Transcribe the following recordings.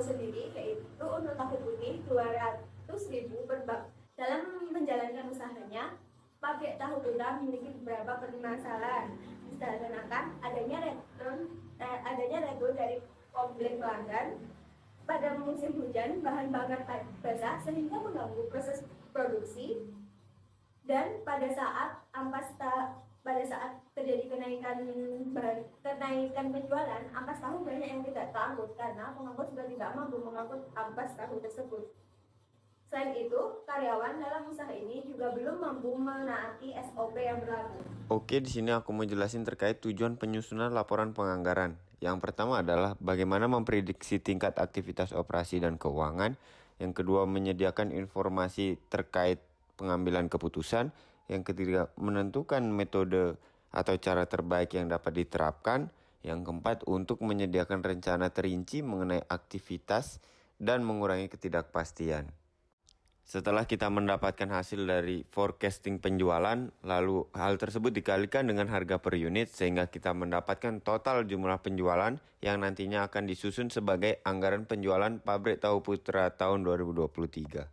sendiri, yaitu untuk tahu putih 200.000 per bak. Dalam menjalankan usahanya, pabrik tahu putra memiliki beberapa permasalahan, dikarenakan adanya retro dari komplain pelanggan pada musim hujan, bahan bakar basah sehingga mengganggu proses produksi, dan pada saat terjadi kenaikan penjualan, ampas tahu banyak yang tidak terangkut karena pengangkut sudah tidak mampu mengangkut ampas tahu tersebut. Selain itu, karyawan dalam usaha ini juga belum mampu menaati SOP yang berlaku. Oke, di sini aku mau jelasin terkait tujuan penyusunan laporan penganggaran. Yang pertama adalah bagaimana memprediksi tingkat aktivitas operasi dan keuangan. Yang kedua, menyediakan informasi terkait pengambilan keputusan. Yang ketiga, menentukan metode atau cara terbaik yang dapat diterapkan. Yang keempat, untuk menyediakan rencana terinci mengenai aktivitas dan mengurangi ketidakpastian. Setelah kita mendapatkan hasil dari forecasting penjualan, lalu hal tersebut dikalikan dengan harga per unit sehingga kita mendapatkan total jumlah penjualan yang nantinya akan disusun sebagai anggaran penjualan pabrik tahu putra tahun 2023.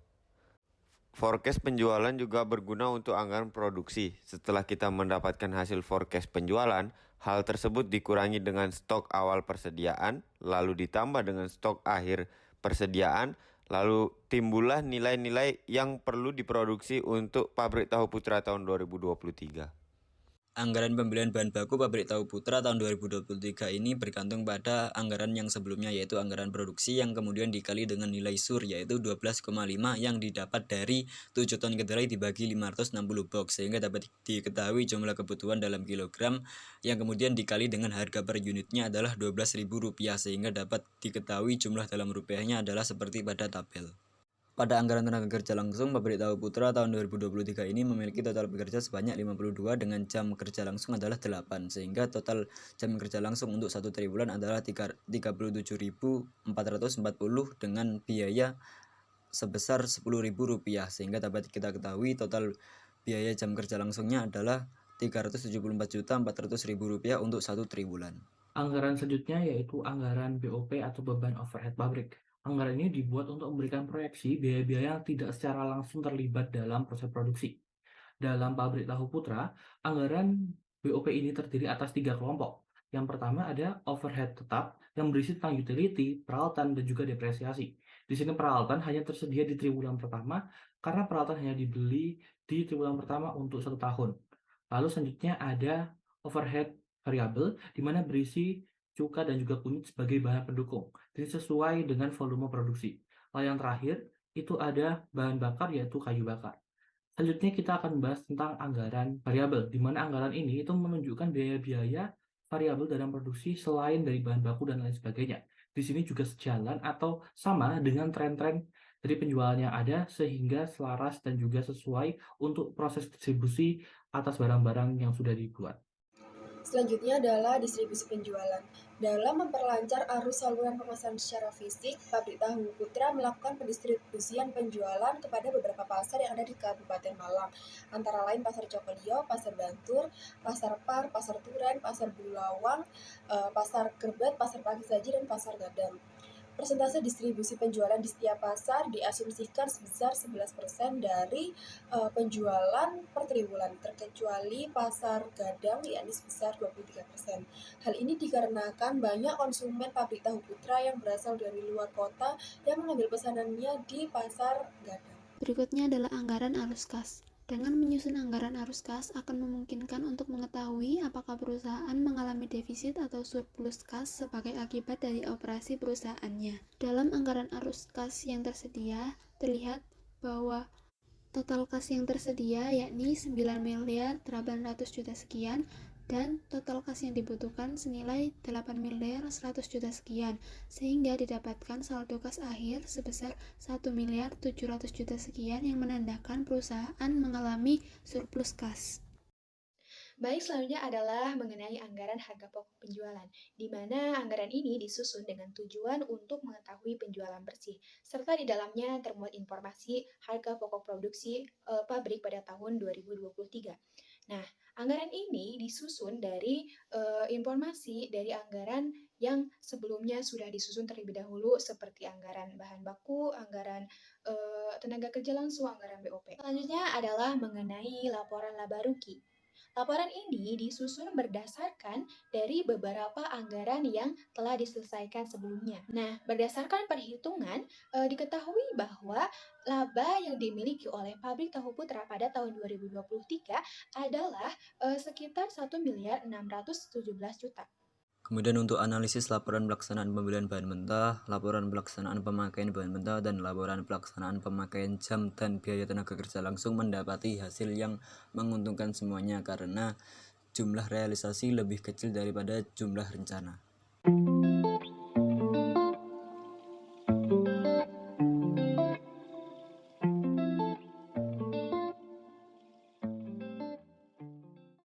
Forecast penjualan juga berguna untuk anggaran produksi. Setelah kita mendapatkan hasil forecast penjualan, hal tersebut dikurangi dengan stok awal persediaan, lalu ditambah dengan stok akhir persediaan, lalu timbullah nilai-nilai yang perlu diproduksi untuk pabrik tahu putra tahun 2023. Anggaran pembelian bahan baku pabrik tahu putra tahun 2023 ini bergantung pada anggaran yang sebelumnya, yaitu anggaran produksi yang kemudian dikali dengan nilai SUR yaitu 12,5 yang didapat dari 7 ton kedelai dibagi 560 box sehingga dapat diketahui jumlah kebutuhan dalam kilogram yang kemudian dikali dengan harga per unitnya adalah Rp12.000 sehingga dapat diketahui jumlah dalam rupiahnya adalah seperti pada tabel. Pada anggaran tenaga kerja langsung, pabrik tahu putra tahun 2023 ini memiliki total pekerja sebanyak 52 dengan jam kerja langsung adalah 8, sehingga total jam kerja langsung untuk satu triwulan adalah 37.440 dengan biaya sebesar Rp10.000, sehingga dapat kita ketahui total biaya jam kerja langsungnya adalah Rp374.400.000 untuk satu triwulan. Anggaran selanjutnya yaitu anggaran BOP atau beban overhead pabrik. Anggaran ini dibuat untuk memberikan proyeksi biaya-biaya yang tidak secara langsung terlibat dalam proses produksi. Dalam pabrik tahu putra, anggaran BOP ini terdiri atas 3 kelompok. Yang pertama ada overhead tetap yang berisi tentang utility, peralatan, dan juga depresiasi. Di sini peralatan hanya tersedia di triwulan pertama karena peralatan hanya dibeli di triwulan pertama untuk 1 tahun. Lalu selanjutnya ada overhead variabel di mana berisi cuka dan juga kunyit sebagai bahan pendukung. Jadi sesuai dengan volume produksi. Lalu yang terakhir itu ada bahan bakar yaitu kayu bakar. Selanjutnya kita akan membahas tentang anggaran variabel, di mana anggaran ini itu menunjukkan biaya-biaya variabel dalam produksi selain dari bahan baku dan lain sebagainya. Di sini juga sejalan atau sama dengan tren-tren dari penjualan yang ada sehingga selaras dan juga sesuai untuk proses distribusi atas barang-barang yang sudah dibuat. Selanjutnya adalah distribusi penjualan. Dalam memperlancar arus saluran pemesanan secara fisik, pabrik tahu putra melakukan pendistribusian penjualan kepada beberapa pasar yang ada di Kabupaten Malang, antara lain Pasar Cokolio, Pasar Bantur, Pasar Par, Pasar Turen, Pasar Bulawang, Pasar Kerbet, Pasar Pagi Saji, dan Pasar Gadang. Persentase distribusi penjualan di setiap pasar diasumsikan sebesar 11% dari penjualan per triwulan, terkecuali pasar Gadang yakni sebesar 23%. Hal ini dikarenakan banyak konsumen pabrik tahu putra yang berasal dari luar kota yang mengambil pesanannya di pasar Gadang. Berikutnya adalah anggaran arus kas. Dengan menyusun anggaran arus kas akan memungkinkan untuk mengetahui apakah perusahaan mengalami defisit atau surplus kas sebagai akibat dari operasi perusahaannya. Dalam anggaran arus kas yang tersedia, terlihat bahwa total kas yang tersedia yakni 9.800.000.000 sekian dan total kas yang dibutuhkan senilai 8.100.000.000 sekian, sehingga didapatkan saldo kas akhir sebesar 1.700.000.000 sekian yang menandakan perusahaan mengalami surplus kas. Baik, selanjutnya adalah mengenai anggaran harga pokok penjualan, di mana anggaran ini disusun dengan tujuan untuk mengetahui penjualan bersih, serta di dalamnya termuat informasi harga pokok produksi pabrik pada tahun 2023. Nah, anggaran ini disusun dari informasi dari anggaran yang sebelumnya sudah disusun terlebih dahulu seperti anggaran bahan baku, anggaran tenaga kerja langsung, anggaran BOP. Selanjutnya adalah mengenai laporan laba rugi. Laporan ini disusun berdasarkan dari beberapa anggaran yang telah diselesaikan sebelumnya. Nah, berdasarkan perhitungan, diketahui bahwa laba yang dimiliki oleh pabrik tahu Putra pada tahun 2023 adalah sekitar 1.617.000.000. Kemudian untuk analisis laporan pelaksanaan pembelian bahan mentah, laporan pelaksanaan pemakaian bahan mentah, dan laporan pelaksanaan pemakaian jam dan biaya tenaga kerja langsung mendapati hasil yang menguntungkan semuanya karena jumlah realisasi lebih kecil daripada jumlah rencana.